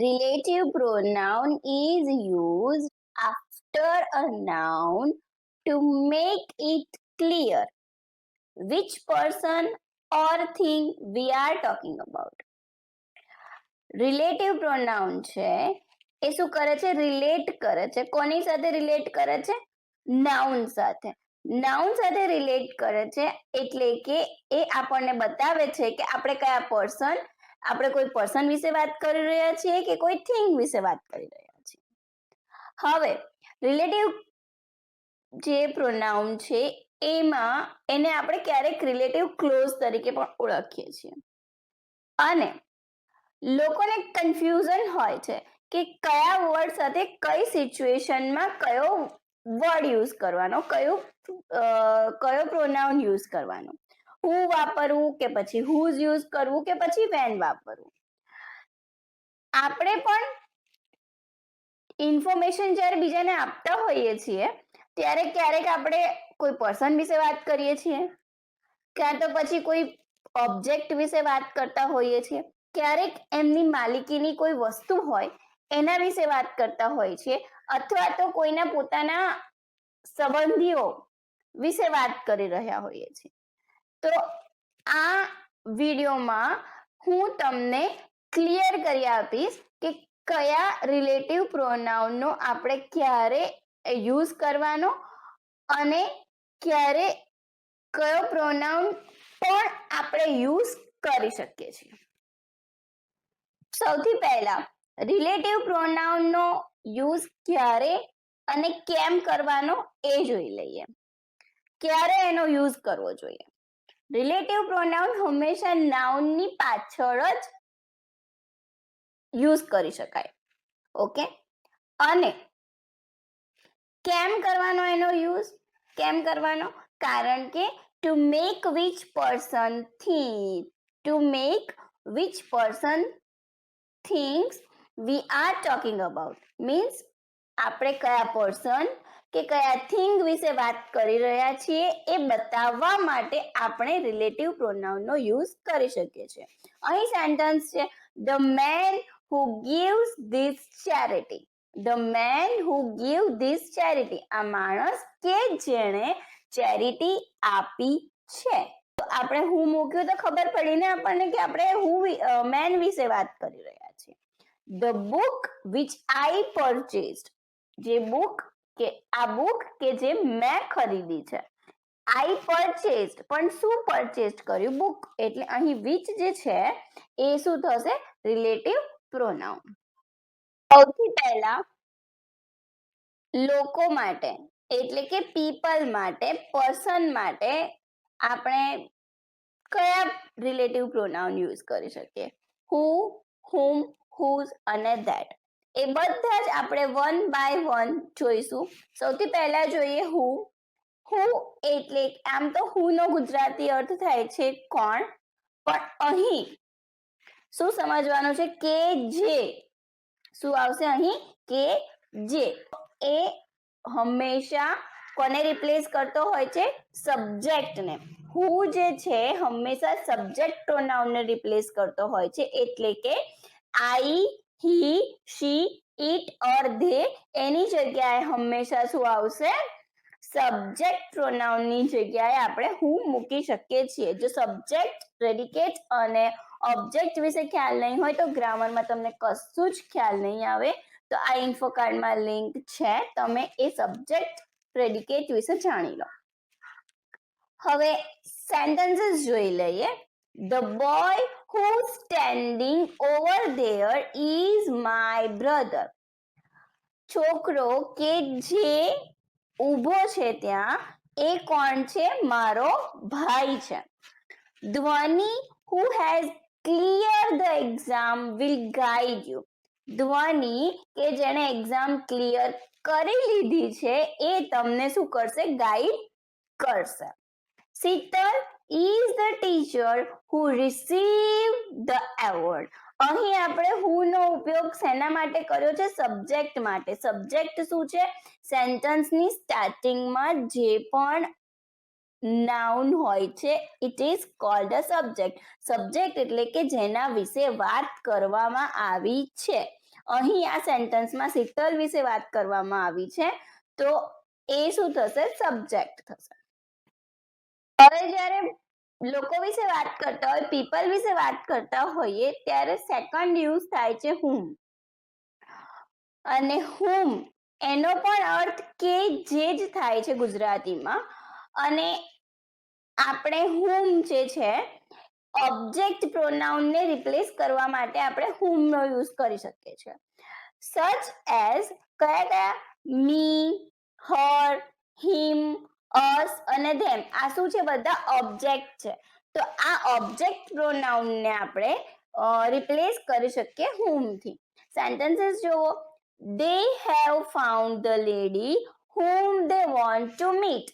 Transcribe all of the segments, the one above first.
Relative pronoun is used after a noun to make it clear which person or thing we are talking about. Relative pronoun છે એ શું કરે છે? Relate કરે છે. કોની સાથે રિલેટ કરે છે? નાઉન સાથે. નાઉન સાથે રિલેટ કરે છે એટલે કે એ આપણને બતાવે છે કે આપણે કયા પર્સન, આપણે કોઈ પર્સન વિશે વાત કરી રહ્યા છીએ કે કોઈ થિંગ વિશે વાત કરી રહ્યા છીએ. હવે રિલેટિવ જે પ્રોનાઉન છે એમાં એને આપણે ક્યારેક રિલેટિવ ક્લોઝ તરીકે પણ ઓળખીએ છીએ. અને લોકોને કન્ફ્યુઝન હોય છે કે કયા વર્ડ સાથે કઈ સિચ્યુએશનમાં કયો વર્ડ યુઝ કરવાનો, કયો પ્રોનાઉન યુઝ કરવાનો, હું વાપરવું કે પછી હુઝ યુઝ કરવું કે પછી વેન વાપરવું. આપણે પણ ઇન્ફોર્મેશન જ્યારે બીજાને આપતા હોઈએ છીએ ત્યારે ક્યારેક આપણે કોઈ પર્સન વિશે વાત કરીએ છીએ, ક્યાં તો પછી કોઈ ઓબ્જેક્ટ વિશે વાત કરતા હોઈએ છીએ, ક્યારેક એમની માલિકીની કોઈ વસ્તુ હોય એના વિશે વાત કરતા હોય છે, અથવા તો કોઈના પોતાના સંબંધીઓ વિશે વાત કરી રહ્યા હોઈએ છીએ. તો આ વિડીયોમાં હું તમને ક્લિયર કરી આપીશ કે કયા રિલેટિવ પ્રોનાઉનનો આપણે ક્યારે યુઝ કરવાનો અને ક્યારે કયો પ્રોનાઉન પણ આપણે યુઝ કરી શકીએ છીએ. સૌથી પહેલા રિલેટિવ પ્રોનાઉનનો યુઝ ક્યારે અને કેમ કરવાનો એ જોઈ લઈએ. ક્યારે એનો યુઝ કરવો જોઈએ? રિલેટિવ પ્રોનાઉન હંમેશા નાઉનની પાછળ જ યુઝ કરી શકાય. ઓકે, અને કેમ કરવાનો એનો યુઝ? કેમ કરવાનો? કારણ કે to make which person things we are talking about means આપણે કયા પર્સન કે કયા થિંગ વિશે વાત કરી રહ્યા છીએ એ બતાવવા માટે આપણે રિલેટિવ પ્રોનાઉનનો યુઝ કરી શકીએ છીએ. અહીં સેન્ટેન્સ છે, the man who gives this charity. The man who gives this charity. આ માણસ કે જેણે ચેરિટી આપી છે. તો આપણે હું મૂક્યું તો ખબર પડી ને આપણને કે આપણે હું મેન વિશે વાત કરી રહ્યા છીએ. The book which I purchased. જે બુક કે આ બુક કે જે મેં ખરીદી છે. I purchased, પણ શું પરચેસ્ડ કર્યું? બુક. એટલે અહીં which જે છે એ શું થશે? Relative pronoun. સૌથી પહેલા લોકો માટે એટલે કે પીપલ માટે, પર્સન માટે આપણે કયા રિલેટિવ પ્રોનાઉન યુઝ કરી શકીએ? હુ, હુમ, હુઝ અને ધેટ. એ બધા જ આપણે વન બાય વન જોઈશું. સૌથી પહેલા જોઈએ હુ. હુ એટલે આમ તો હુ નો ગુજરાતી અર્થ થાય છે કોણ, પણ અહીં શું સમજવાનું છે? કે જે. શું આવશે અહીં? કે જે. એ હંમેશા કોને રિપ્લેસ કરતો હોય છે? સબ્જેક્ટને. હુ જે છે હંમેશા સબ્જેક્ટ પ્રોનાઉનને રિપ્લેસ કરતો હોય છે, એટલે કે આઈ, હી, શી, ઇટ ઓર ધે એની જગ્યાએ હંમેશા શું આવશે? સબ્જેક્ટ પ્રોનાઉનની જગ્યાએ આપણે હું મૂકી શકીએ છીએ. જો સબ્જેક્ટ, પ્રેડિકેટ અને ઓબ્જેક્ટ વિશે ખ્યાલ નહીં હોય તો ગ્રામરમાં તમને કશું જ ખ્યાલ નહીં આવે. તો આ ઇન્ફો કાર્ડમાં લિંક છે, તમે એ સબ્જેક્ટ, પ્રેડિકેટ વિશે જાણી લો. હવે સેન્ટેન્સીસ જોઈ લઈએ. The boy who's standing over there is my brother. છોકરો કે જે ઊભો છે ત્યાં એ કોણ છે? મારો ભાઈ છે. ધ્વનિ who has cleared the exam will guide you. ધ્વનિ કે જેણે એક્ઝામ ક્લિયર કરી લીધી છે એ તમને શું કરશે? ગાઈડ કરશે. Sital is the teacher who received the award. અહીં આપણે who નો ઉપયોગ શેના માટે કર્યો છે? સબ્જેક્ટ માટે. સબ્જેક્ટ શું છે? સેન્ટેન્સની સ્ટાર્ટિંગમાં જે પણ નાઉન હોય છે it is called a subject. Subject એટલે કે જેના વિશે વાત કરવામાં આવી છે. અહીં આ સેન્ટેન્સમાં શીતલ વિશે વાત કરવામાં આવી છે, તો એ શું થશે? સબ્જેક્ટ થશે. હવે જ્યારે લોકો વિશે વાત કરતા હોય, પીપલ વિશે વાત કરતા હોઈએ, ત્યારે સેકન્ડ યુઝ થાય છે whom. અને whom એનો પણ અર્થ કે જે જ થાય છે ગુજરાતીમાં. અને આપણે whom જે છે ઓબ્જેક્ટ પ્રોનાઉન ને રિપ્લેસ કરવા માટે આપણે whom નો યુઝ કરી શકીએ છીએ. સચ એઝ કયા? મી, હર, હિમ, અસ અને ધેમ. આ શું છે? બધા ઓબ્જેક્ટ છે. તો આ ઓબ્જેક્ટ પ્રોનાઉન ને આપણે રિપ્લેસ કરી શકીએ whom થી. સેન્ટેન્સીસ જુઓ. They have found the lady whom they want to meet.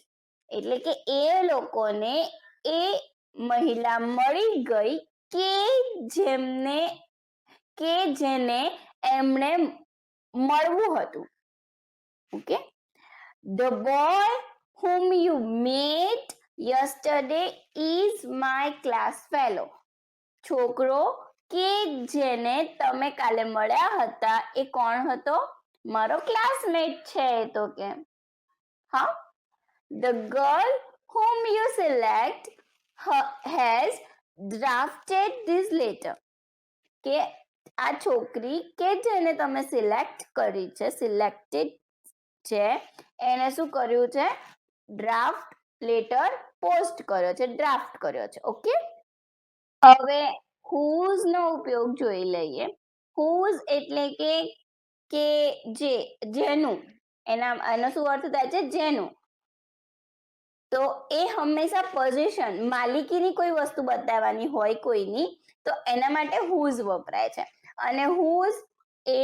એટલે કે એ લોકોને એ મહિલા મળી ગઈ કે જેને એમણે મળવું હતું. Okay. The boy whom you met yesterday is my class fellow. છોકરો કે જેને તમે કાલે મળ્યા હતા એ કોણ હતો? મારો ક્લાસમેટ છે. તો કે હા. The girl whom you select has drafted this letter. કે આ છોકરી કે જેને તમે સિલેક્ટ કરી છે, સિલેક્ટેડ છે, એને શું કર્યું છે? ડ્રાફ્ટ લેટર પોસ્ટ કર્યો છે, ડ્રાફ્ટ કર્યો છે. ઓકે. હવે whose નો ઉપયોગ જોઈ લઈએ. whose એટલે કે જે, જેનું. એનો શું અર્થ થાય છે? જેનું. તો એ હંમેશા પોઝિશન, માલિકીની કોઈ વસ્તુ બતાવવાની હોય કોઈની, તો એના માટે whose વપરાય છે. અને whose એ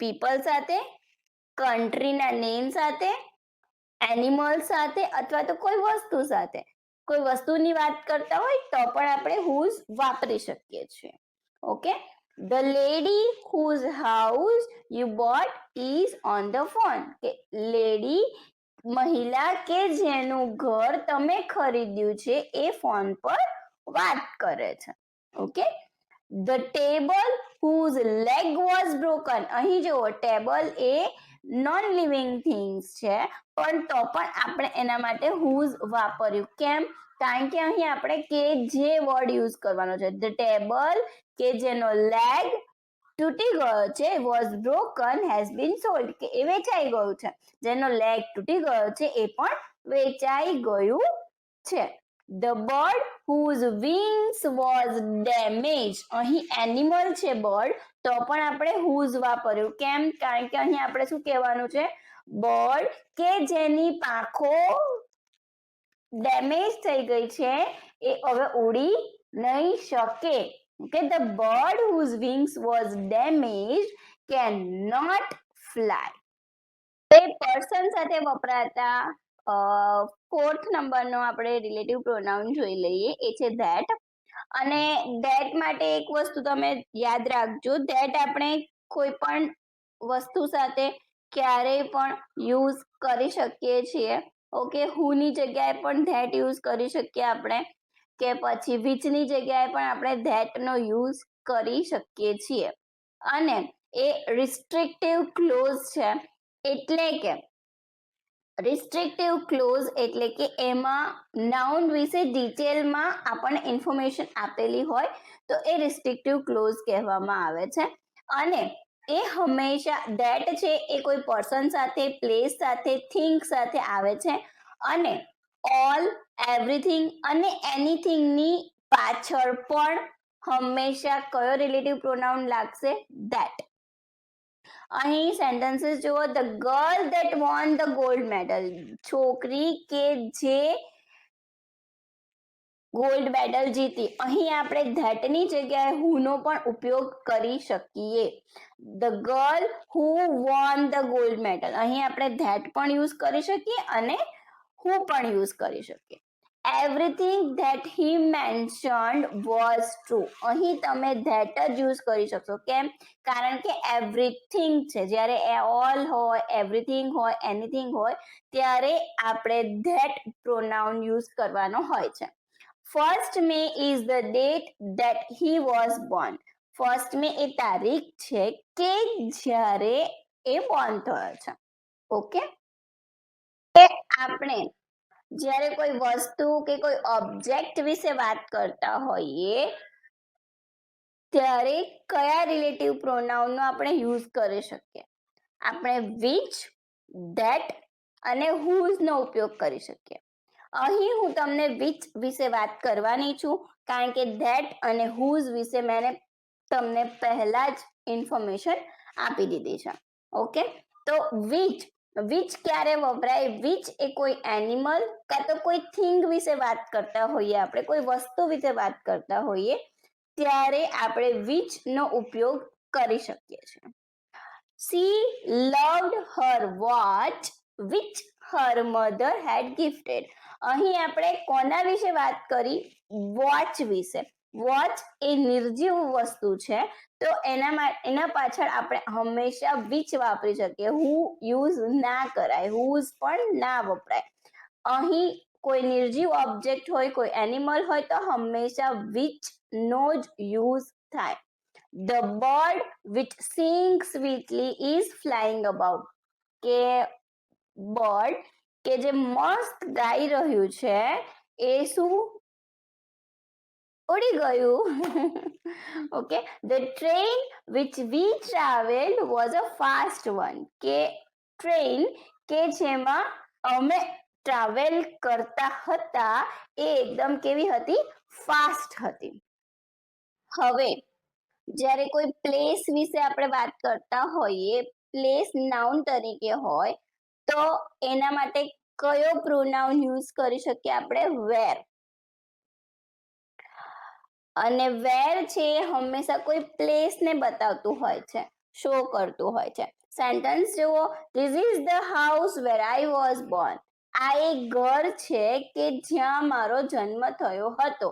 પીપલ સાથે, કન્ટ્રીના નેમ સાથે, એનિમલ સાથે અથવા તો કોઈ વસ્તુ સાથે, કોઈ વસ્તુની વાત કરતા હોય તો પણ આપણે whose વાપરી શકીએ છીએ. Okay. The lady whose house you bought is on the phone. કે લેડી, મહિલા કે જેનું ઘર તમે ખરીદ્યું છે એ ફોન પર વાત કરે છે. Okay. The table whose leg was broken. અહીં જુઓ, ટેબલ એ નોન લિવિંગ થિંગ્સ છે, પણ તો પણ આપણે એના માટે whose વાપર્યું. કેમ? કારણ કે અહીં આપણે કે જે વર્ડ યુઝ કરવાનો છે. The table કે જેનો લેગ તૂટી ગયો છે, was broken, has been sold. કે એ વેચાઈ ગયું છે. જેનો લેગ તૂટી ગયો છે એ પણ વેચાઈ ગયું છે. The bird whose wings was damaged. અહીં એનિમલ છે બર્ડ, તો પણ આપણે whose વાપર્યું. કેમ? કારણ કે અહીં આપણે શું કહેવાનું છે? બર્ડ કે જેની પાંખો ડેમેજ થઈ ગઈ છે એ હવે ઉડી નહીં શકે. Okay, the bird whose wings was damaged cannot fly. A person સાથે વપરાતા ફોર્થ નંબરનો આપણે રિલેટિવ પ્રોનાઉન જોઈ લઈએ. એ છે ધેટ. અને ધેટ માટે એક વસ્તુ તમે યાદ રાખજો, ધેટ આપણે કોઈ પણ વસ્તુ સાથે ક્યારેય પણ યુઝ કરી શકીએ છીએ. ઓકે. હુની જગ્યાએ પણ ધેટ યુઝ કરી શકીએ આપણે, કે પછી વિચની જગ્યાએ પણ આપણે ધેટ નો યુઝ કરી શકીએ છીએ. અને એ રિસ્ટ્રિક્ટિવ ક્લોઝ છે. એટલે કે રિસ્ટ્રિક્ટિવ ક્લોઝ એટલે કે એમાં નાઉન વિશે ડિટેલમાં આપણને ઇન્ફોર્મેશન આપેલી હોય તો એ રિસ્ટ્રિક્ટિવ ક્લોઝ કહેવામાં આવે છે. અને એ હંમેશા ધેટ છે એ કોઈ પર્સન સાથે, પ્લેસ સાથે, થિંગ સાથે આવે છે. અને ઓલ, એવરીથિંગ અને એનીથિંગની પાછળ પણ હંમેશા કયો રિલેટિવ પ્રોનાઉન લાગશે? ધેટ. અહીં સેન્ટેન્સીસ જુઓ. The girl that won the gold medal. છોકરી કે જે ગોલ્ડ મેડલ જીતી. અહીં આપણે ધેટની જગ્યાએ who નો પણ ઉપયોગ કરી શકીએ. The girl who won the gold medal. અહીં આપણે ધેટ પણ યુઝ કરી શકીએ અને who પણ યુઝ કરી શકીએ. Everything that he mentioned was true. અહીં તમે that જ યુઝ કરી શકશો. કેમ? કારણ કે everything છે. જ્યારે all હોય, everything હોય, anything હોય ત્યારે આપણે that pronoun યુઝ કરવાનો હોય છે. 1st May is the date that he was born. First May એ તારીખ છે કે જ્યારે એ બોર્ન થયો છે. ઓકે, આપણે જ્યારે કોઈ વસ્તુ કે કોઈ ઓબ્જેક્ટ વિશે વાત કરતા હોઈએ ત્યારે કયા રિલેટિવ પ્રોનાઉનનો આપણે યુઝ કરી શકીએ? આપણે which, that અને whose નો ઉપયોગ કરી શકીએ. અહીં હું તમને which વિશે વાત કરવાની છું કારણ કે that અને whose વિશે મેં તમને પહેલા જ ઇન્ફોર્મેશન આપી દીધી છે. ઓકે, તો which ક્યારે વપરાય? which એ કોઈ એનિમલ કાં તો કોઈ થિંગ વિશે વાત કરતા હોઈએ, આપણે કોઈ વસ્તુ વિશે વાત કરતા હોઈએ ત્યારે આપણે which નો ઉપયોગ કરી શકીએ છીએ. She loved her watch which her mother had gifted. અહીં આપણે કોના વિશે વાત કરી? વોચ વિશે. વોચ એ નિર્જીવ વસ્તુ છે તો એના પાછળ આપણે હંમેશા which વાપરી શકીએ. who યુઝ ના કરાય, whose પણ ના વપરાય. અહીં કોઈ નિર્જીવ ઓબ્જેક્ટ હોય, કોઈ એનિમલ હોય તો હંમેશા which નો જ યુઝ થાય. The bird which sings sweetly is flying about. કે બર્ડ કે જે મસ્ત ગાઈ રહ્યું છે એ શું? ઉડી ગયું. Okay, the train which we traveled was a fast one. કે ટ્રેન કે જેમાં અમે ટ્રાવેલ કરતા હતા એ એકદમ કેવી હતી? ફાસ્ટ હતી. હવે જ્યારે કોઈ પ્લેસ વિશે આપણે વાત કરતા હોઈએ, પ્લેસ નાઉન તરીકે હોય તો એના માટે કયો પ્રોનાઉન યુઝ કરી શકીએ આપણે? વેર. અને વેર છે હંમેશા કોઈ પ્લેસ ને બતાવતું હોય છે, શો કરતું હોય છે. સેન્ટેન્સ જુઓ, this is the house where I was born. આ એક ઘર છે કે જ્યાં મારો જન્મ થયો હતો.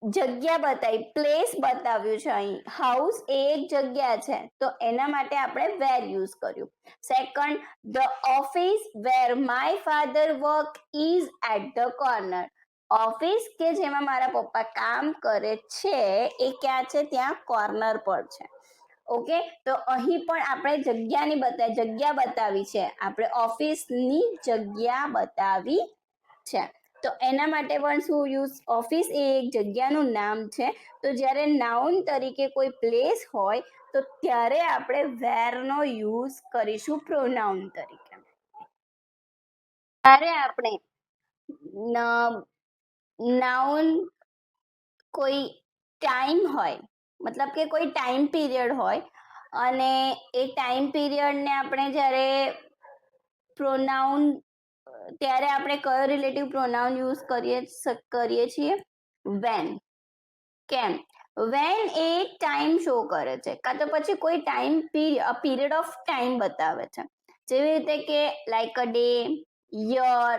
જગ્યા બતાવી, પ્લેસ બતાવ્યું છે. અહીં હાઉસ એ એક જગ્યા છે તો એના માટે આપણે વેર યુઝ કર્યું. Second, the office where my father work is at the corner. Office કે જેમાં મારા પપ્પા કામ કરે છે એ ક્યાં છે? ત્યાં કોર્નર પર છે. ઓકે, તો અહીં પણ આપણે જગ્યા બતાવી છે, આપણે ઓફિસની જગ્યા બતાવી છે તો એના માટે પણ શું યુઝ? ઓફિસ એ એક જગ્યાનું નામ છે તો જ્યારે નાઉન તરીકે કોઈ પ્લેસ હોય તો ત્યારે આપણે વેર નો યુઝ કરીશું પ્રોનાઉન તરીકે. ત્યારે આપણે નાઉન કોઈ ટાઈમ હોય, મતલબ કે કોઈ ટાઈમ પીરિયડ હોય અને એ ટાઈમ પીરિયડને આપણે જ્યારે પ્રોનાઉન ત્યારે આપણે કયો રિલેટિવ પ્રોનાઉન યુઝ કરીએ છીએ? વેન. કેમ? વેન એ ટાઈમ શો કરે છે કાં તો પછી કોઈ ટાઈમ પીરિયડ ઓફ ટાઈમ બતાવે છે. જેવી રીતે કે like a day, year,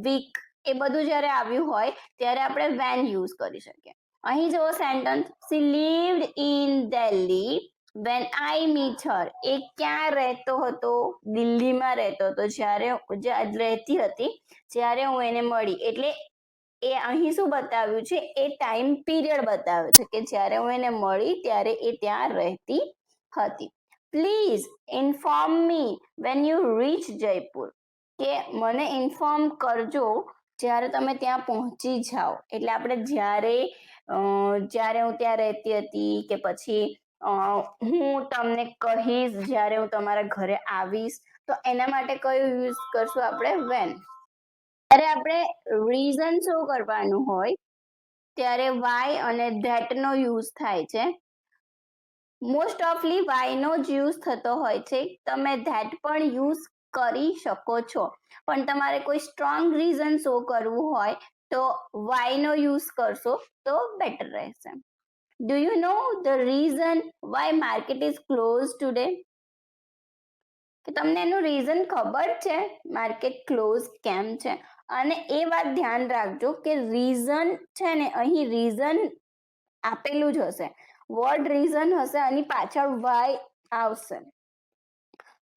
week એ બધું જ્યારે આવ્યું હોય ત્યારે આપણે વેન યુઝ કરી શકીએ. અહીં જુઓ sentence, she lived in Delhi when I meet her. એ ક્યાં રહેતો હતો? દિલ્હીમાં રહેતો હતો જ્યારે રહેતી હતી જ્યારે હું એને મળી. એટલે એ અહીં શું બતાવ્યું છે? એ ટાઈમ પીરિયડ બતાવ્યો છે કે જ્યારે હું એને મળી ત્યારે એ ત્યાં રહેતી હતી. Please inform me when you reach Jaipur. કે મને ઇન્ફોર્મ કરજો જ્યારે તમે ત્યાં પહોંચી જાઓ. એટલે આપણે જ્યારે હું ત્યાં રહેતી હતી કે પછી હું તમને કહીશ જ્યારે હું તમારા ઘરે આવીશ તો એના માટે કયું યુઝ કરશું આપણે? વેન. ત્યારે આપણે રીઝન શો કરવાનું હોય ત્યારે વાય અને ધેટ નો યુઝ થાય છે. મોસ્ટ ઓફલી વાય નો જ યુઝ થતો હોય છે. તમે ધેટ પણ યુઝ કરી શકો છો પણ તમારે કોઈ સ્ટ્રોંગ રીઝન શો કરવું હોય તો વાય નો યુઝ કરશો તો બેટર રહેશે. Do you know the reason why market is close today? કે તમને એનું રીઝન ખબર છે માર્કેટ ક્લોઝ કેમ છે? અને એ વાત ધ્યાન રાખજો કે રીઝન છે ને અહીં રીઝન આપેલું જ હશે, વર્ડ રીઝન હશે અને પાછળ વાય આવશે.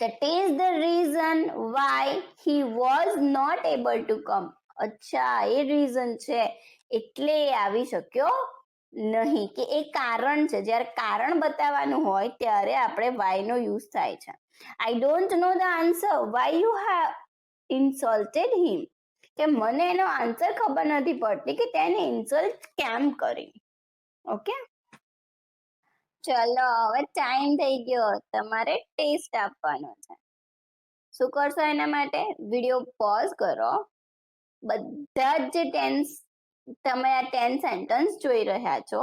That is the reason why he was not able to come. અચ્છા, એ રીઝન છે એટલે એ આવી શક્યો નહીં, કે એ કારણ છે. જ્યારે કારણ બતાવવાનું હોય ત્યારે આપણે વાય નો યુઝ થાય છે. I don't know the answer, why you have insulted him, કે મને એનો આન્સર ખબર નથી પડતી કે તેને ઇન્સલ્ટ કેમ કરી. ઓકે, ચલો હવે ટાઈમ થઈ ગયો, તમારે ટેસ્ટ આપવાનો છે. શું કરશો એના માટે? વિડિયો પોઝ કરો, બધા જ જે તમે આ 10 સેન્ટેન્સ જોઈ રહ્યા છો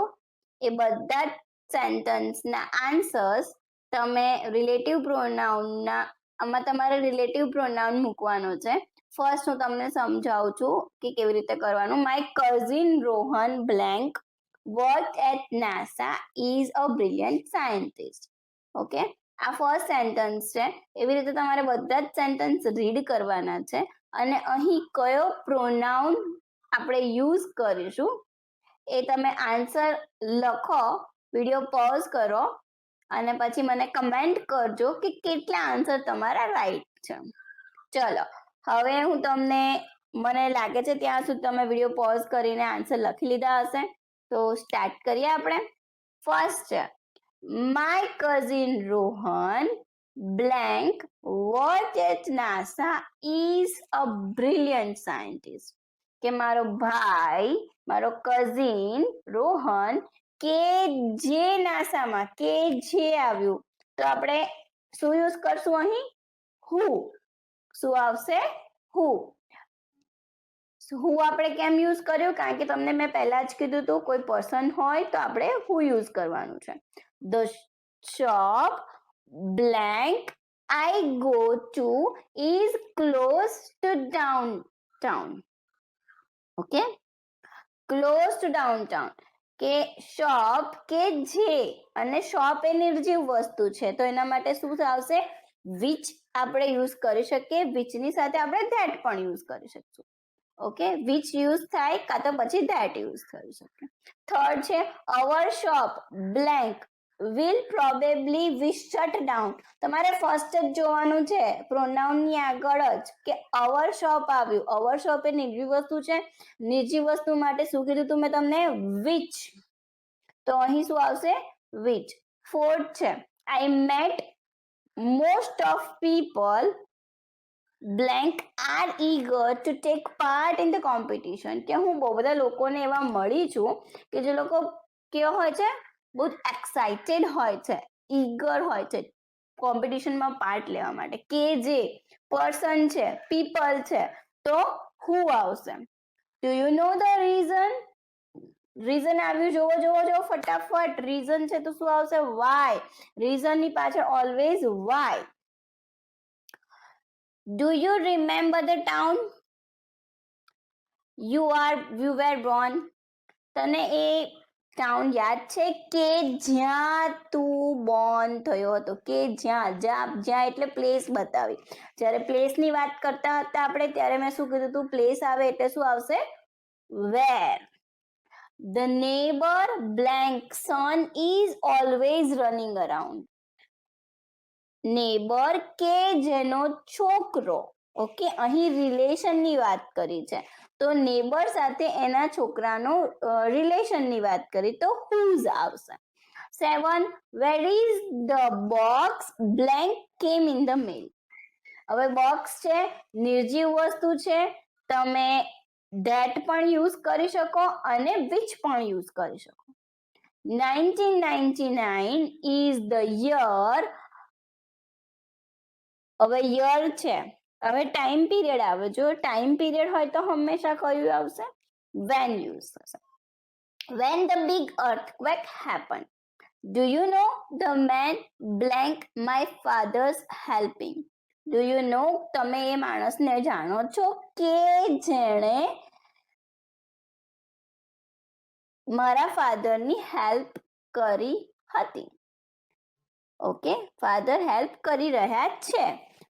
એ બધા સેન્ટેન્સના આન્સર્સ તમે રિલેટિવ પ્રોનાઉનના આમાં તમારે રિલેટિવ પ્રોનાઉન મૂકવાનો છે. ફર્સ્ટ હું તમને સમજાવું છું કે કેવી રીતે કરવાનું. My cousin Rohan blank worked at NASA is a brilliant scientist. Okay, આ ફર્સ્ટ સેન્ટેન્સ છે. એવી રીતે તમારે બધા જ સેન્ટેન્સ રીડ કરવાના છે અને અહીં કયો પ્રોનાઉન આપણે યુઝ કરીશું એ તમે આન્સર લખો, વિડિયો પોઝ કરો અને પછી મને કમેન્ટ કરજો કે કેટલા આન્સર તમારા રાઈટ છે. ચલો હવે હું તમને, મને લાગે છે ત્યાં સુધી તમે વિડિયો પોઝ કરીને આન્સર લખી લીધા હશે, તો સ્ટાર્ટ કરીએ આપણે. ફર્સ્ટ છે my cousin Rohan blank worked at NASA is a brilliant scientist. કે મારો ભાઈ, મારો કઝિન રોહન કે જે નાસામાં, કે જે આવ્યું, તો આપણે શું યુઝ કરશું અહીં? who. શું આવશે? who. હું આપણે કેમ યુઝ કર્યું? કારણ કે તમને મેં પહેલા જ કીધું હતું કોઈ પર્સન હોય તો આપણે who યુઝ કરવાનું છે. The shop blank I go to is close to downtown. Okay, close to downtown, કે શોપ કે જે, અને શોપ એ નિર્જીવ વસ્તુ છે તો એના માટે શું આવશે? which આપણે યુઝ કરી શકીએ. which ની સાથે આપણે that પણ યુઝ કરી શકીશું. ઓકે, which યુઝ થાય કાં તો પછી that યુઝ થઈ શકે. થર્ડ છે our shop blank will probably be shut down. તમારે ફર્સ્ટ જ જોવાનું છે પ્રોનાઉન ની આગળ જ કે our shop આવ્યું. our shop એ નિર્જીવ વસ્તુ છે, નિર્જીવ વસ્તુ માટે શું કીધું તું મેં તમને? which. તો અહીં શું આવશે? which. ફોર્થ છે I met most of people blank are eager to take part in the competition. કે હું બહુ બધા લોકોને એવા મળી છું કે જે લોકો કેવા હોય છે? બહુ એક્સાઇટેડ હોય છે, ઈગર હોય છે કોમ્પિટિશનમાં પાર્ટ લેવા માટે. કે જે પર્સન છે, પીપલ છે, તો who આવશે. Do you know the reason? Reason આવ્યું, જોવો ફટાફટ. રીઝન છે તો શું આવશે? why. રીઝન ની પાછળ always why. Do you remember the town you were born? તને એ ટાઉન યાદ છે કે જ્યાં તું બોર્ન થયો હતો? કે જ્યાં એટલે પ્લેસ બતાવી. જ્યારે પ્લેસની વાત કરતા હતા આપણે ત્યારે મેં શું કીધું હતું? પ્લેસ આવે એટલે શું આવશે? where. The neighbor blank son is always running around. Neighbour કે જેનો છોકરો. ઓકે, અહીં રિલેશનની વાત કરી છે તો નેબર સાથે એના છોકરાનો રિલેશનની વાત કરી તો whose આવશે. 7 where is the box blank came in the mail. હવે બોક્સ છે, નિર્જીવ વસ્તુ છે, તમે that પણ યુઝ કરી શકો અને which પણ યુઝ કરી શકો. 1999 is the year. હવે યર છે, હવે ટાઈમ પીરિયડ આવે. જો ટાઈમ પીરિયડ હોય તો હંમેશા કયું આવશે? when યુઝ થશે. when the big earthquake happened. Do you know the man blank my father's helping. Do you know, તમે એ માણસને જાણો છો કે જેણે મારા ફાધરની હેલ્પ કરી હતી. ઓકે, ફાધર હેલ્પ કરી રહ્યા છે.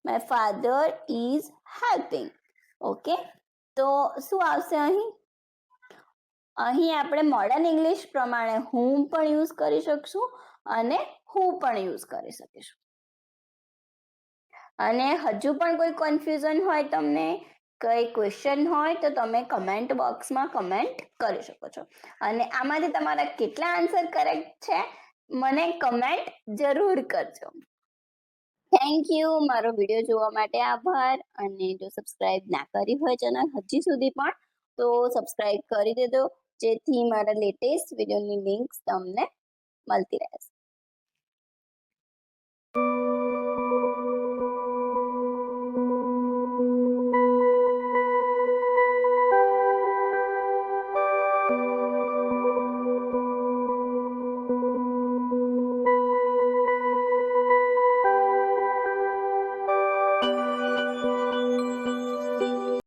My father is helping. Okay, તો શું આવશે અહીં? અહીં આપણે મોડર્ન ઇંગ્લિશ પ્રમાણે whom પણ યુઝ કરી શકશું અને who પણ યુઝ કરી શકીશું. અને હજુ પણ કોઈ કન્ફ્યુઝન હોય તમને કઈ ક્વેશ્ચન હોય તો તમે કમેન્ટ બોક્સમાં કમેન્ટ કરી શકો છો અને આમાંથી તમારા કેટલા આન્સર કરેક્ટ છે મને કમેન્ટ જરૂર કરજો. થેન્ક યુ મારો વિડીયો જોવા માટે આભાર અને જો સબસ્ક્રાઇબ ના કરી હોય ચેનલ હજી સુધી પણ તો સબસ્ક્રાઇબ કરી દેજો જેથી મારા લેટેસ્ટ વિડીયોની લિંક્સ તમને મળતી રહેશે.